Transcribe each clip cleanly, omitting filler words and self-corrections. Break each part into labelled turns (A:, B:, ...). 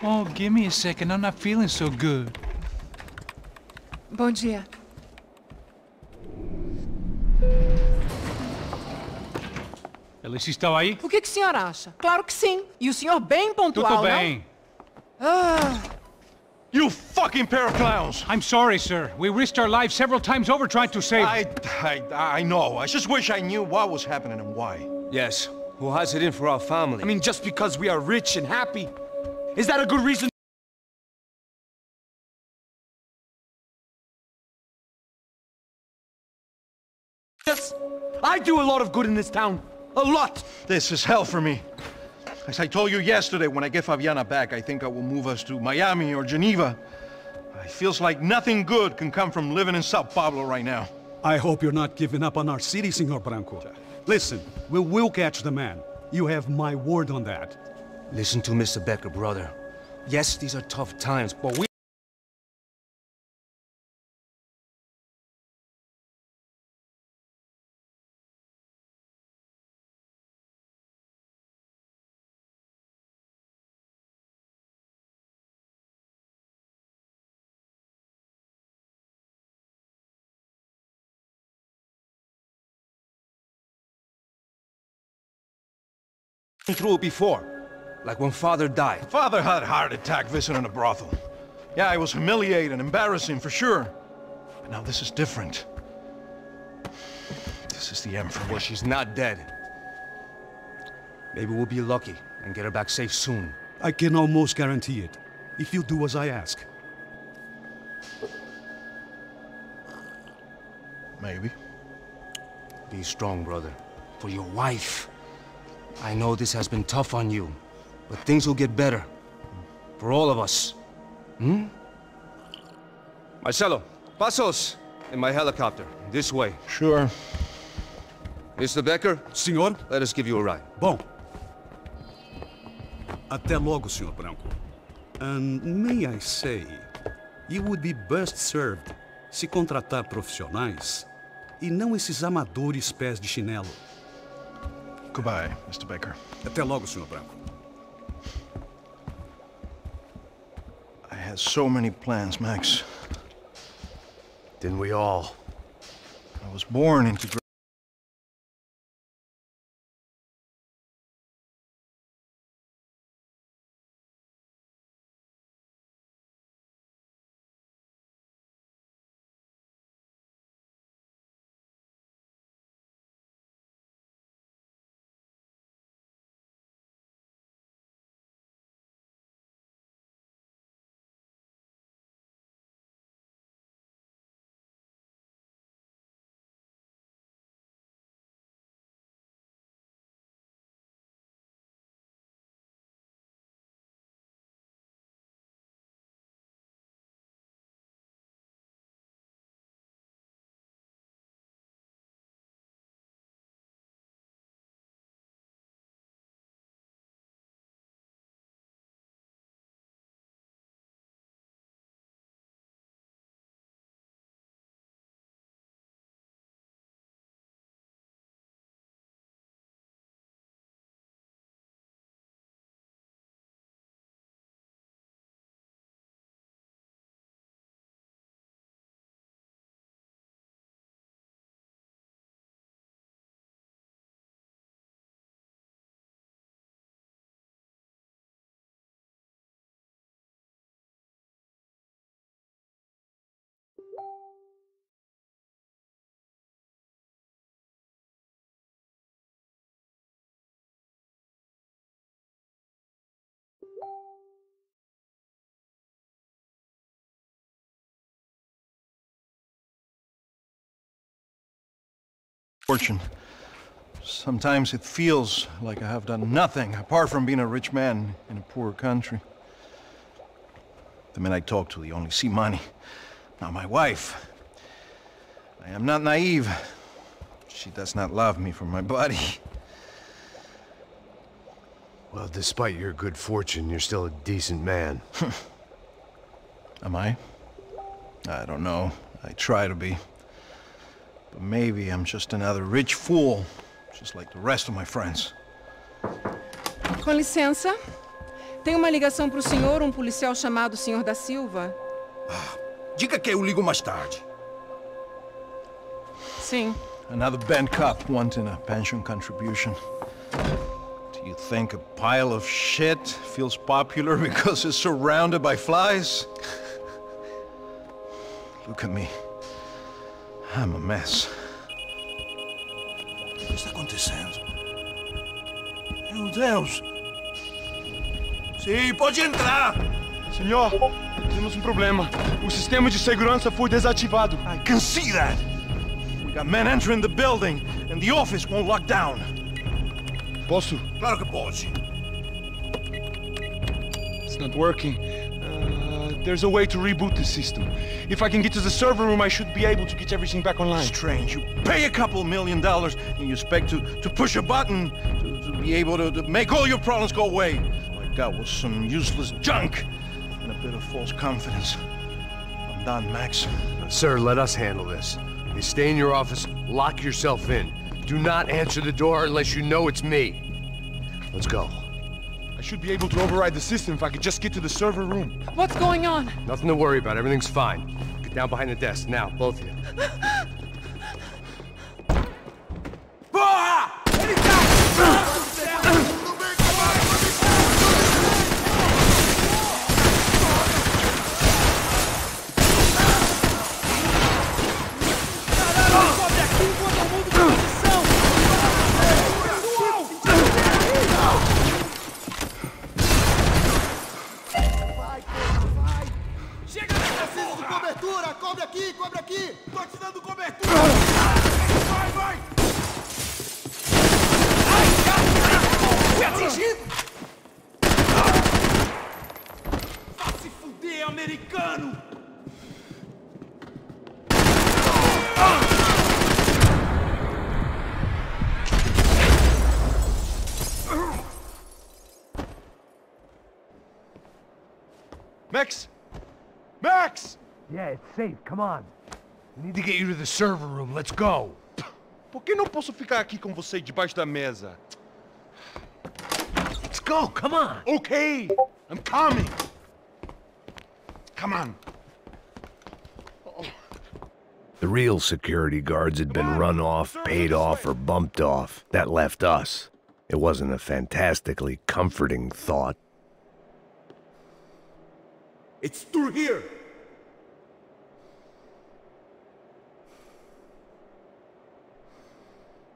A: Oh, give me a second. I'm not feeling so good.
B: Bom dia.
A: Alice estava aí?
B: O que o senhor acha? Claro que sim. E o senhor bem pontual,
A: Tudo bem.
C: You fucking pair of clowns!
A: I'm sorry, sir. We risked our lives several times over trying to save...
C: I know. I just wish I knew what was happening and why.
D: Yes. Who has it in for our family?
E: I mean, just because we are rich and happy, is that a good reason? Yes, I do a lot of good in this town. A lot!
C: This is hell for me. As I told you yesterday, when I get Fabiana back, I think I will move us to Miami or Geneva. It feels like nothing good can come from living in Sao Paulo right now.
F: I hope you're not giving up on our city, Senor Branco. Listen, we will catch the man. You have my word on that.
D: Listen to Mr. Becker, brother. Yes, these are tough times, but we... through it before, like when Father died.
C: Father had a heart attack visiting a brothel. Yeah, it was humiliating, embarrassing for sure. But now this is different. This is the end for me.
D: Well, she's not dead. Maybe we'll be lucky and get her back safe soon.
F: I can almost guarantee it, if you do as I ask.
C: Maybe.
D: Be strong, brother. For your wife. I know this has been tough on you, but things will get better. For all of us. Hmm? Marcelo, pasos in my helicopter. This way.
C: Sure.
D: Mr. Becker?
F: Senhor?
D: Let us give you a ride.
F: Bom. Até logo, Senhor Branco. And may I say, you would be best served se contratar profissionais e não esses amadores pés de chinelo.
C: Goodbye, Mr. Becker.
F: Até logo, Senhor Branco.
C: I had so many plans, Max.
D: Didn't we all?
C: I was born into... fortune. Sometimes it feels like I have done nothing apart from being a rich man in a poor country. The men I talk to, they only see money. Now my wife, I am not naive. She does not love me for my body.
G: Well, despite your good fortune, you're still a decent man.
C: Am I? I don't know. I try to be. But maybe I'm just another rich fool, just like the rest of my friends.
B: Com licença. Tem uma ligação para o senhor, um policial chamado Sr. da Silva?
C: Diga que eu ligo mais tarde.
B: Sim.
C: Another band cop wanting a pension contribution. Do you think a pile of shit feels popular because it's surrounded by flies? Look at me. I'm a mess. O que está acontecendo? Meu Deus! Sim, pode entrar!
E: Senhor, temos um problema. O sistema de segurança foi desativado.
C: I can see that! We got men entering the building, and the office won't lock down.
E: Posso?
C: Claro que pode.
E: It's not working. There's a way to reboot the system. If I can get to the server room, I should be able to get everything back online.
C: Strange. You pay a couple $1 million, and you expect to push a button to be able to make all your problems go away. All I got was some useless junk and a bit of false confidence. I'm done, Max.
G: Sir, let us handle this. You stay in your office, lock yourself in. Do not answer the door unless you know it's me. Let's go.
E: I should be able to override the system if I could just get to the server room.
B: What's going on?
G: Nothing to worry about. Everything's fine. Get down behind the desk now, both of you.
C: Porra! Ele tá!
H: Cobre aqui! Tô te dando cobertura! Vai, vai! Ai, fui atingido! Vai se fuder, americano!
E: Max! Max!
G: Yeah, it's safe. Come on. We need to get you to the server room. Let's go.
E: Por que não posso ficar aqui com você debaixo da mesa?
G: Let's go. Come on.
E: Okay, I'm coming. Come on.
G: The real security guards had been run off, paid off, or bumped off. That left us. It wasn't a fantastically comforting thought.
H: It's through here!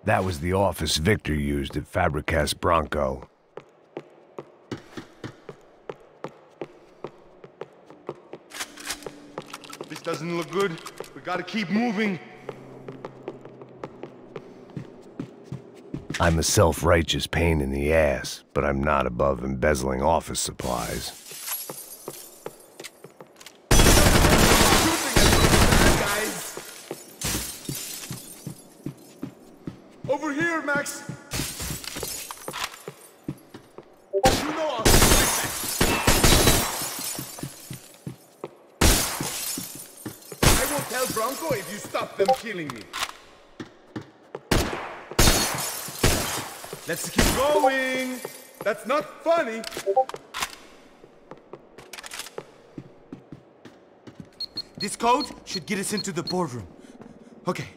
G: That was the office Victor used at Fabricas Bronco.
E: This doesn't look good. We gotta keep moving.
G: I'm a self-righteous pain in the ass, but I'm not above embezzling office supplies.
H: Over here, Max! You know I'll strike back. I won't tell Bronco if you stop them killing me. Let's keep going! That's not funny!
D: This code should get us into the boardroom. Okay.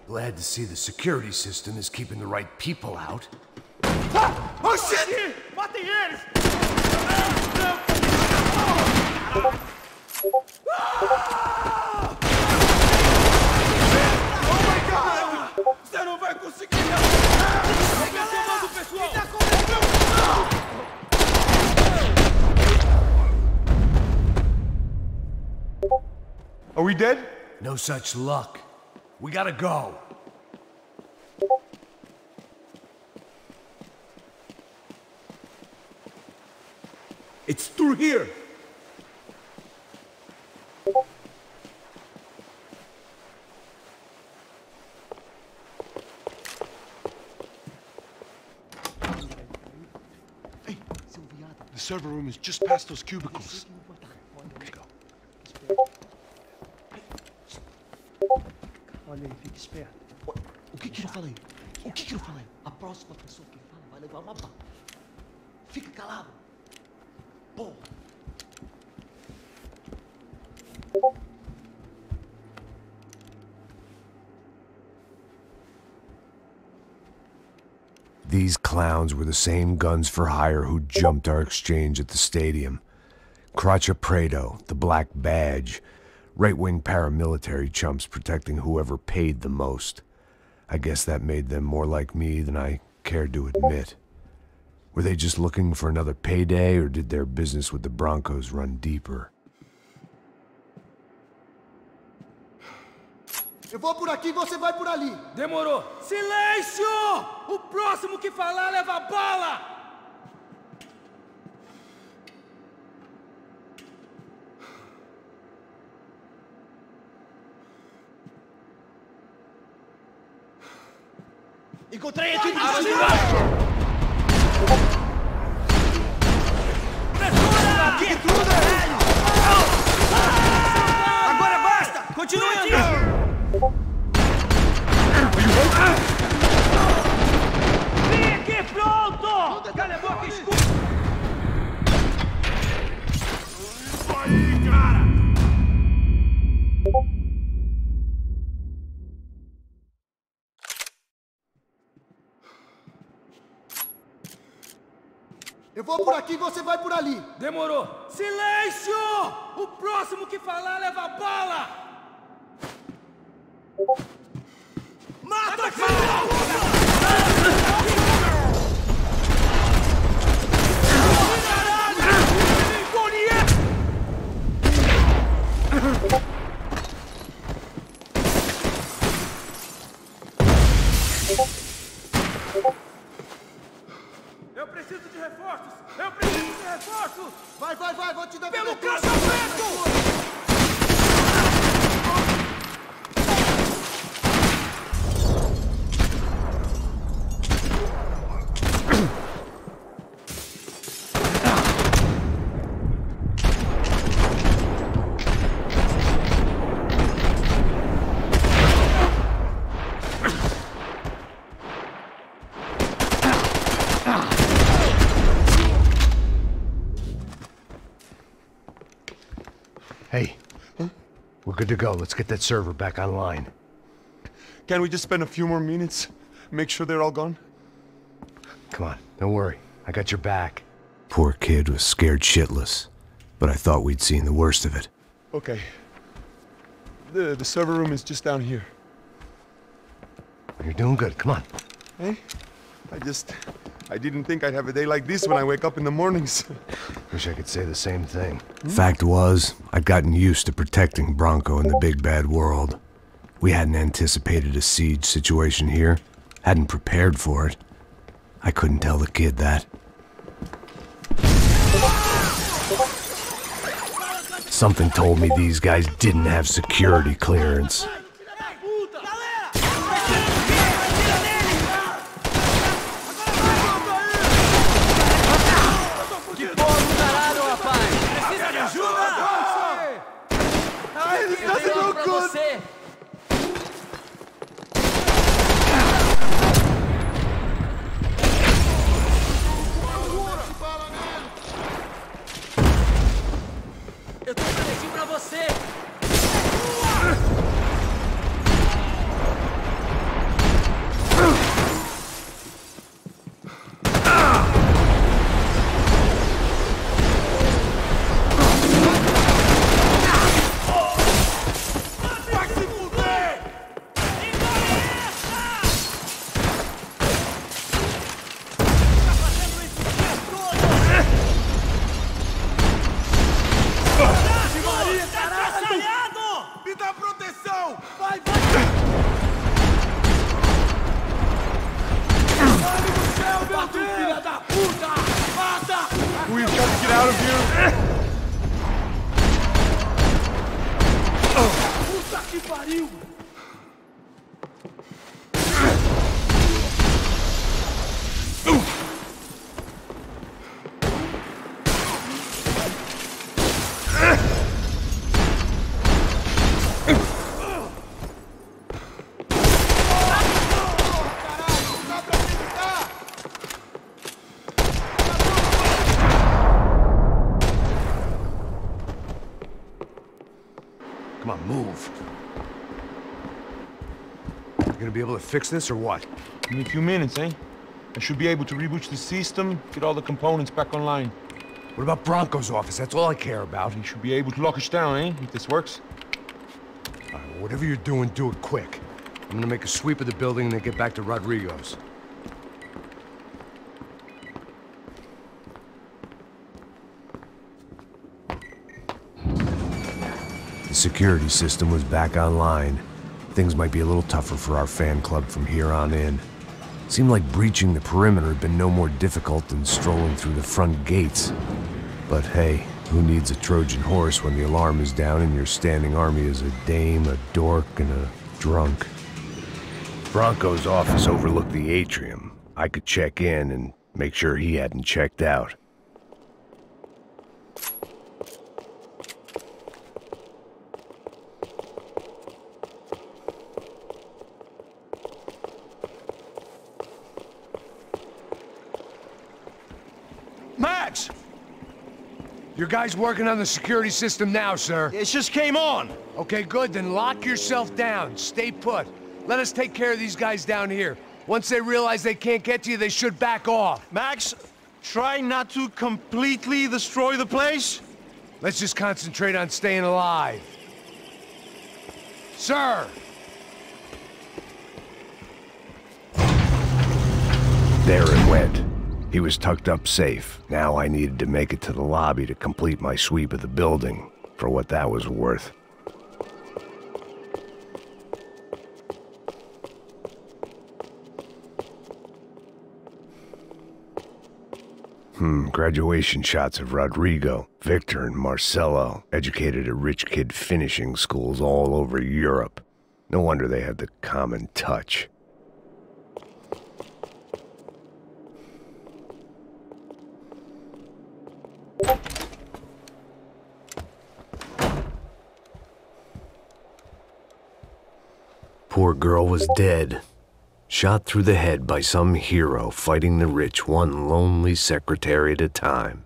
G: Glad to see the security system is keeping the right people out.
H: Ah! Oh shit! Matem eles! Oh my God! Você não vai conseguir! Fica tomando, pessoal!
E: Are we dead?
G: No such luck. We gotta go.
H: It's through here!
E: The server room is just past those cubicles. Let's go.
I: Olha aí, fique esperto.
J: O que eu falei? O que eu falei? A próxima pessoa que fala vai levar uma bala.
H: Fica calado. Porra.
G: These clowns were the same guns for hire who jumped our exchange at the stadium. Crotcha Prado, the Black Badge, right-wing paramilitary chumps protecting whoever paid the most. I guess that made them more like me than I cared to admit. Were they just looking for another payday, or did their business with the Broncos run deeper?
H: Eu vou por aqui, você vai por ali.
I: Demorou. Silêncio! O próximo que falar leva bala!
H: Encontrei a equipe
I: de
H: cima!
I: Aqui tudo! Agora basta! Continue andando! Fique pronto! Cala a boca, escuta! Isso aí, cara!
H: Eu vou por aqui, você vai por ali.
I: Demorou. Silêncio! O próximo que falar leva bala! Mata, cara! Eu preciso de reforços! Eu preciso de reforços!
H: Vai, vou te dar
I: Pelo
H: cobertura.
I: caçamento!
G: Hey, we're good to go. Let's get that server back online.
E: Can't we just spend a few more minutes? Make sure they're all gone?
G: Come on, don't worry. I got your back. Poor kid was scared shitless, but I thought we'd seen the worst of it.
E: Okay. The server room is just down here.
G: You're doing good. Come on.
E: Hey? I didn't think I'd have a day like this when I wake up in the mornings.
G: Wish I could say the same thing. Fact was, I'd gotten used to protecting Bronco in the big bad world. We hadn't anticipated a siege situation here, hadn't prepared for it. I couldn't tell the kid that. Something told me these guys didn't have security clearance.
I: Eu tô prometido pra você!
E: We've got to get out of here.
I: Puta que pariu!
G: move. You gonna be able to fix this or what?
E: In a few minutes, eh? I should be able to reboot the system, get all the components back online.
G: What about Broncos Office? That's all I care about.
E: You should be able to lock us down, eh? If this works.
G: All right, well, whatever you're doing, do it quick. I'm gonna make a sweep of the building and then get back to Rodrigo's. The security system was back online. Things might be a little tougher for our fan club from here on in. Seemed like breaching the perimeter had been no more difficult than strolling through the front gates. But hey, who needs a Trojan horse when the alarm is down and your standing army is a dame, a dork, and a drunk? Broncos' office overlooked the atrium. I could check in and make sure he hadn't checked out.
C: Max!
G: Your guys working on the security system now, sir.
C: It just came on!
G: Okay, good, then lock yourself down. Stay put. Let us take care of these guys down here. Once they realize they can't get to you, they should back off.
C: Max, try not to completely destroy the place.
G: Let's just concentrate on staying alive. Sir! There it went. He was tucked up safe. Now I needed to make it to the lobby to complete my sweep of the building, for what that was worth. Graduation shots of Rodrigo, Victor, and Marcelo, educated at rich kid finishing schools all over Europe. No wonder they had the common touch. Poor girl was dead. Shot through the head by some hero fighting the rich one lonely secretary at a time.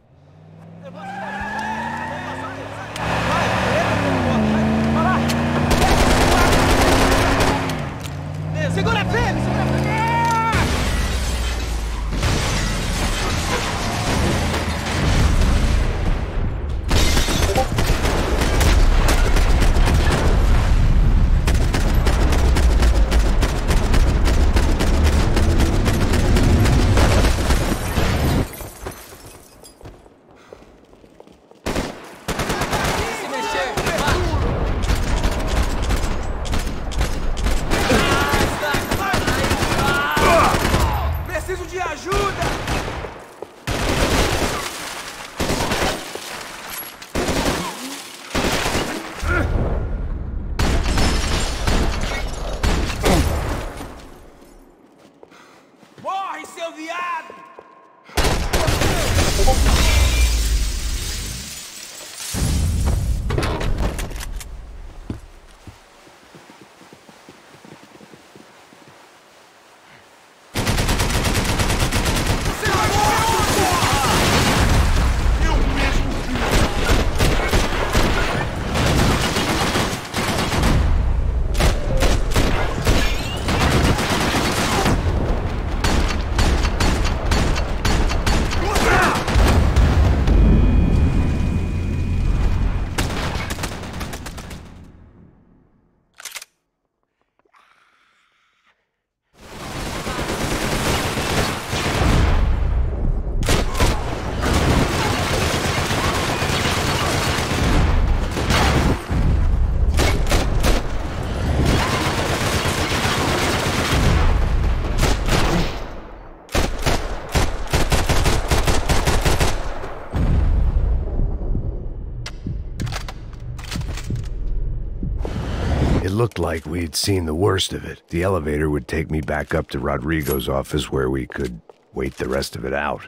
G: It looked like we'd seen the worst of it. The elevator would take me back up to Rodrigo's office where we could wait the rest of it out.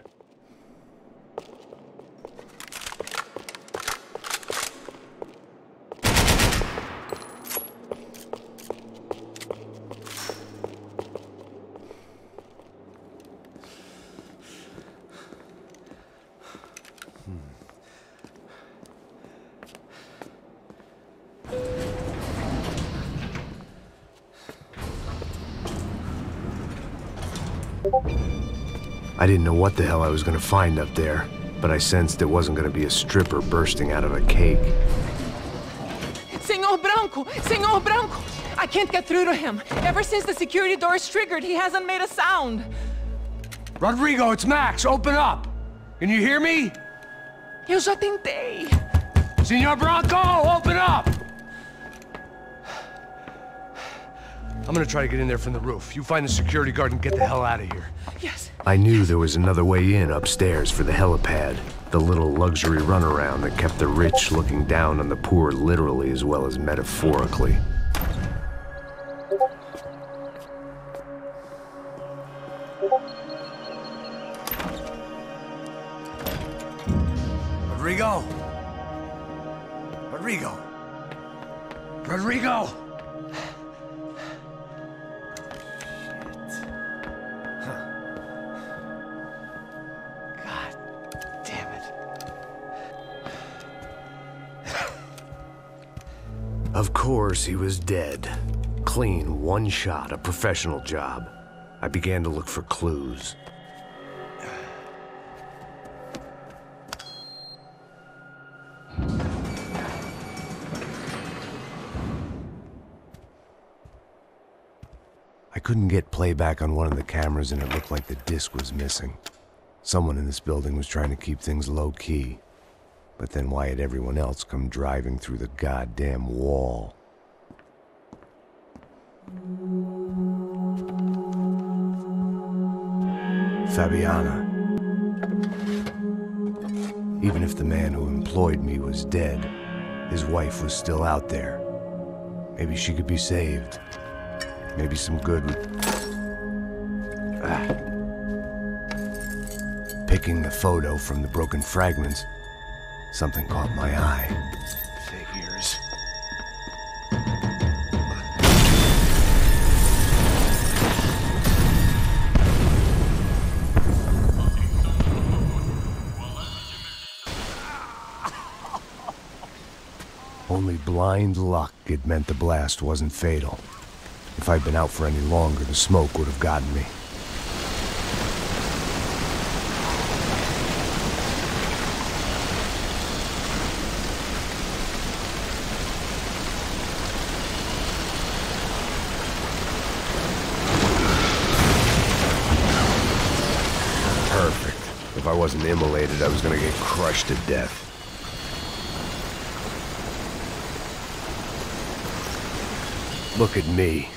G: I didn't know what the hell I was gonna find up there, but I sensed it wasn't gonna be a stripper bursting out of a cake.
B: Senor Branco! Senor Branco! I can't get through to him. Ever since the security door is triggered, he hasn't made a sound.
G: Rodrigo, it's Max. Open up! Can you hear me?
B: Eu já tentei.
G: Senor Branco, open up! I'm gonna try to get in there from the roof. You find the security guard and get the hell out of here.
B: Yes.
G: I knew there was another way in upstairs for the helipad. The little luxury runaround that kept the rich looking down on the poor literally as well as metaphorically. Rodrigo! Rodrigo! Rodrigo! Of course, he was dead. Clean, one shot, a professional job. I began to look for clues. I couldn't get playback on one of the cameras and it looked like the disc was missing. Someone in this building was trying to keep things low-key. But then why had everyone else come driving through the goddamn wall? Fabiana. Even if the man who employed me was dead, his wife was still out there. Maybe she could be saved. Maybe some good would... Picking the photo from the broken fragments, something caught my eye. Figures. Only blind luck it meant the blast wasn't fatal. If I'd been out for any longer, the smoke would have gotten me. Perfect. If I wasn't immolated, I was gonna get crushed to death. Look at me.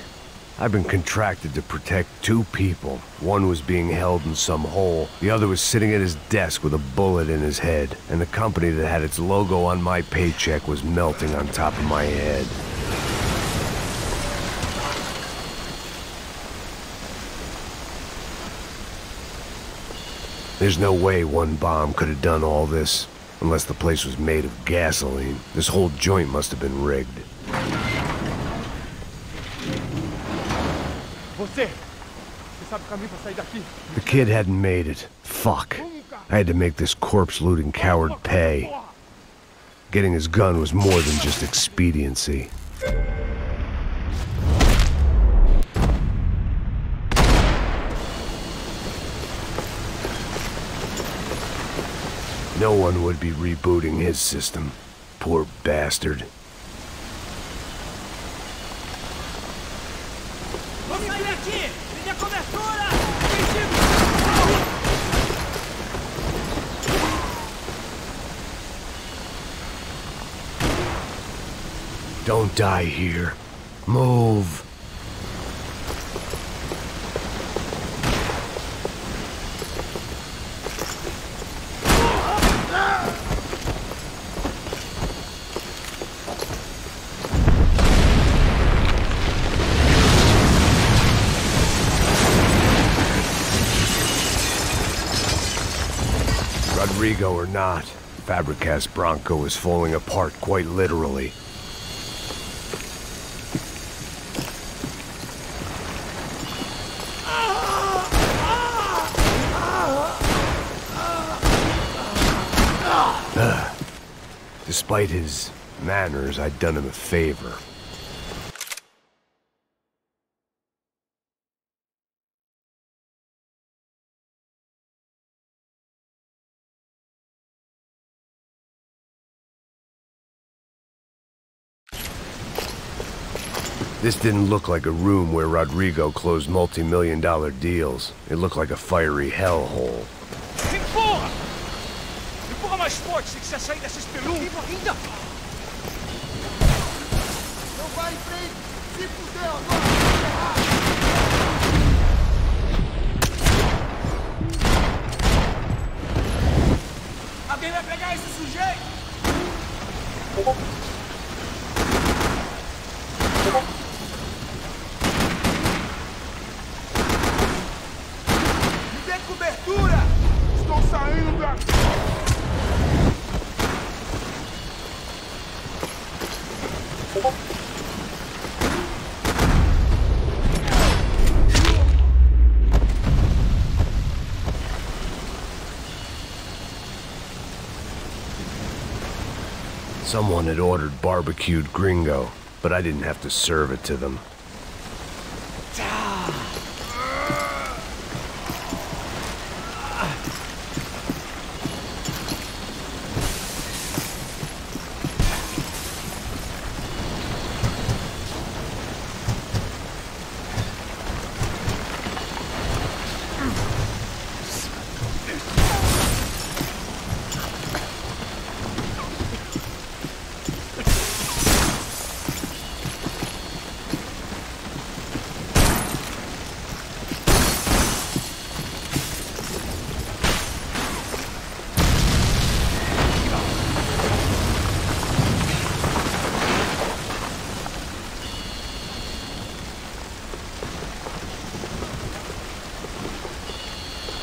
G: I've been contracted to protect two people. One was being held in some hole. The other was sitting at his desk with a bullet in his head. And the company that had its logo on my paycheck was melting on top of my head. There's no way one bomb could have done all this. Unless the place was made of gasoline. This whole joint must have been rigged. The kid hadn't made it. Fuck. I had to make this corpse-looting coward pay. Getting his gun was more than just expediency. No one would be rebooting his system. Poor bastard. Don't die here. Move. Rodrigo or not, Fabricas Bronco is falling apart quite literally. Despite his manners, I'd done him a favor. This didn't look like a room where Rodrigo closed multi-million-dollar deals. It looked like a fiery hellhole.
A: Empurra! Empurra mais forte se quiser sair dessa espelunca. Ainda!
H: Não vai em frente! Se fudeu agora!
I: Alguém vai pegar esse sujeito? Me dê cobertura! Estou saindo da...
G: Someone had ordered barbecued gringo, but I didn't have to serve it to them.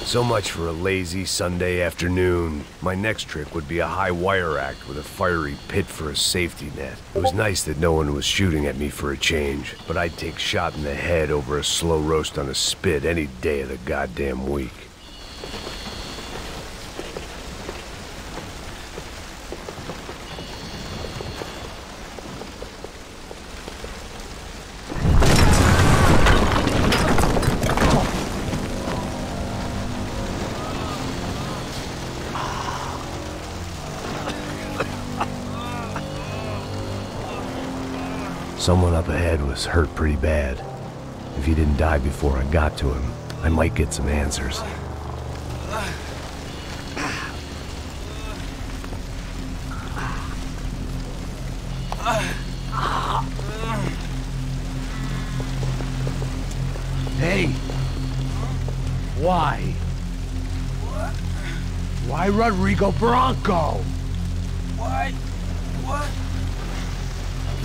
G: So much for a lazy Sunday afternoon. My next trick would be a high wire act with a fiery pit for a safety net. It was nice that no one was shooting at me for a change, but I'd take shot in the head over a slow roast on a spit any day of the goddamn week. Someone up ahead was hurt pretty bad. If he didn't die before I got to him, I might get some answers. Hey! Why? Why Rodrigo Bronco?
I: Why? What?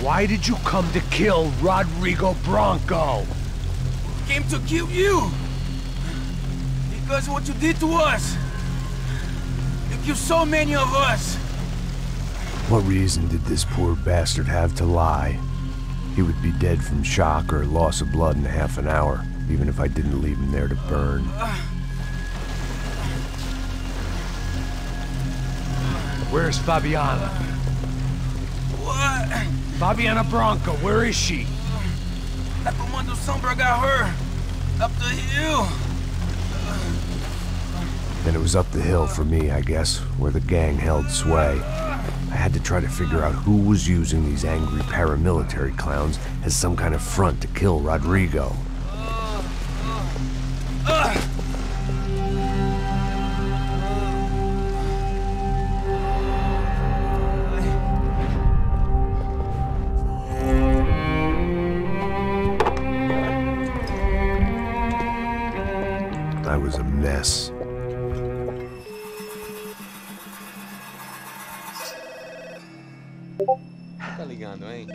G: Why did you come to kill Rodrigo Bronco?
I: Came to kill you! Because of what you did to us! You killed so many of us!
G: What reason did this poor bastard have to lie? He would be dead from shock or loss of blood in half an hour, even if I didn't leave him there to burn. Where's Fabiana?
I: What?
G: Fabiana Bronco, where is she?
I: That Comando Sombra got her! Up the hill!
G: Then it was up the hill for me, I guess, where the gang held sway. I had to try to figure out who was using these angry paramilitary clowns as some kind of front to kill Rodrigo. I was a mess.
J: Tá ligando, hein?